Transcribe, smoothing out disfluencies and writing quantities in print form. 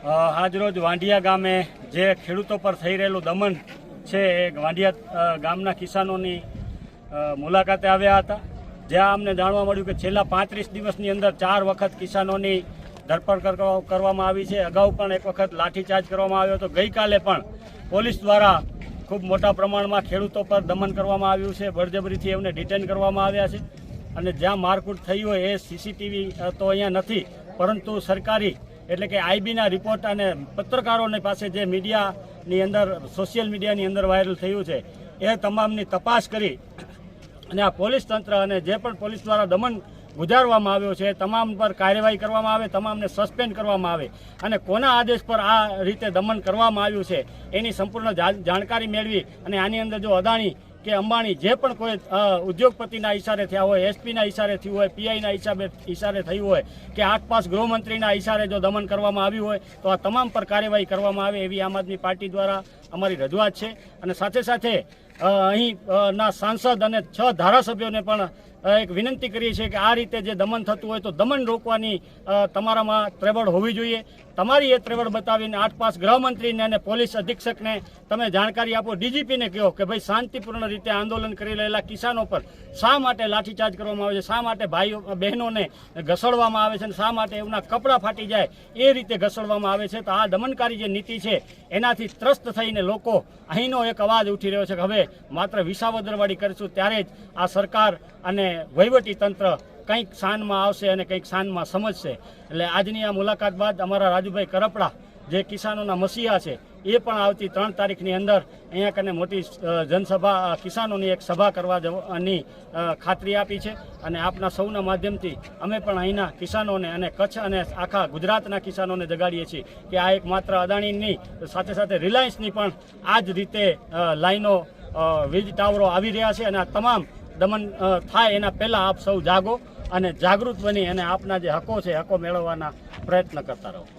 આજરોજ વાંઢિયા ગામે જે ખેડૂતો પર થઈ રહેલું દમન છે એ વાંઢિયા ગામના કિસાનોની મુલાકાતે આવ્યા હતા, જ્યાં અમને જાણવા મળ્યું કે છેલ્લા 35 દિવસની અંદર 4 વખત કિસાનોની ધરપકડ કરવામાં આવી છે। અગાઉ પણ એક વખત લાઠીચાર્જ કરવામાં આવ્યો હતો। ગઈકાલે પણ પોલીસ દ્વારા ખૂબ મોટા પ્રમાણમાં ખેડૂતો પર દમન કરવામાં આવ્યું છે। બળજબરીથી એમને ડિટેન કરવામાં આવ્યા છે અને જ્યાં મારકૂટ થઈ હોય એ સીસીટીવી તો અહીંયા નથી, પરંતુ સરકારી એટલે કે આઈબીના રિપોર્ટ અને પત્રકારોની પાસે જે મીડિયાની અંદર સોશિયલ મીડિયાની અંદર વાયરલ થયું છે એ તમામની તપાસ કરી અને આ પોલીસ તંત્ર અને જે પણ પોલીસ દ્વારા દમન ગુજારવામાં આવ્યો છે તમામ પર કાર્યવાહી કરવામાં આવે, તમામને સસ્પેન્ડ કરવામાં આવે અને કોના આદેશ પર આ રીતે દમન કરવામાં આવ્યું છે એની સંપૂર્ણ જાણકારી મેળવી અને આની અંદર જો અદાણી કે અંબાણી જે પણ કોઈ ઉદ્યોગપતિના ઈશારે થયા હોય, એસપીના ઈશારે થયું હોય, પીઆઈના ઈશારે થયું હોય કે 8 ગૃહમંત્રીના ઈશારે જો દમન કરવામાં આવ્યું હોય તો આ તમામ પર કાર્યવાહી કરવામાં આવે એવી આમ આદમી પાર્ટી દ્વારા અમારી રજૂઆત છે। અને સાથે સાથે અહીંના સાંસદ અને 6 ધારાસભ્યોને પણ એક વિનંતી કરીએ છીએ કે આ રીતે જે દમન થતું હોય તો દમન રોકવાની તમારામાં ત્રેવડ હોવી જોઈએ। તમારી એ ત્રેવડ બતાવીને 8 ગૃહમંત્રીને અને પોલીસ અધિક્ષકને તમે જાણકારી આપો, ડીજીપીને કહો કે ભાઈ શાંતિપૂર્ણ રીતે આંદોલન કરી રહેલા કિસાનો પર શા માટે લાઠીચાર્જ કરવામાં આવે છે, શા માટે ભાઈઓ બહેનોને ઘસડવામાં આવે છે અને શા માટે એમના કપડાં ફાટી જાય એ રીતે ઘસડવામાં આવે છે। તો આ દમનકારી જે નીતિ છે એનાથી ત્રસ્ત થઈને લોકો અહીંનો એક અવાજ ઉઠી રહ્યો છે કે હવે માત્ર વિસાવદરવાળી કરીશું ત્યારે જ આ સરકાર અને વહીવટી તંત્ર કંઈક શાનમાં આવશે અને કંઈક શાનમાં સમજશે। એટલે આજની આ મુલાકાત બાદ અમારા રાજુભાઈ કરપડા જે કિસાનોના મસીહા છે એ પણ આવતી 3 તારીખની અંદર અહીંયા કને મોટી જનસભા કિસાનોની એક સભા કરવા જવાની ખાતરી આપી છે અને આપના સૌના માધ્યમથી અમે પણ અહીંના કિસાનોને અને કચ્છ અને આખા ગુજરાતના કિસાનોને જગાડીએ છીએ કે આ એક માત્ર અદાણીની સાથે સાથે રિલાયન્સની પણ આ જ રીતે લાઈનો વીજ ટાવરો આવી રહ્યા છે અને આ તમામ દમન થાય એના પહેલાં આપ સૌ જાગો અને જાગૃત બની અને આપના જે હકો છે હકો મેળવવાના પ્રયત્ન કરતા રહો।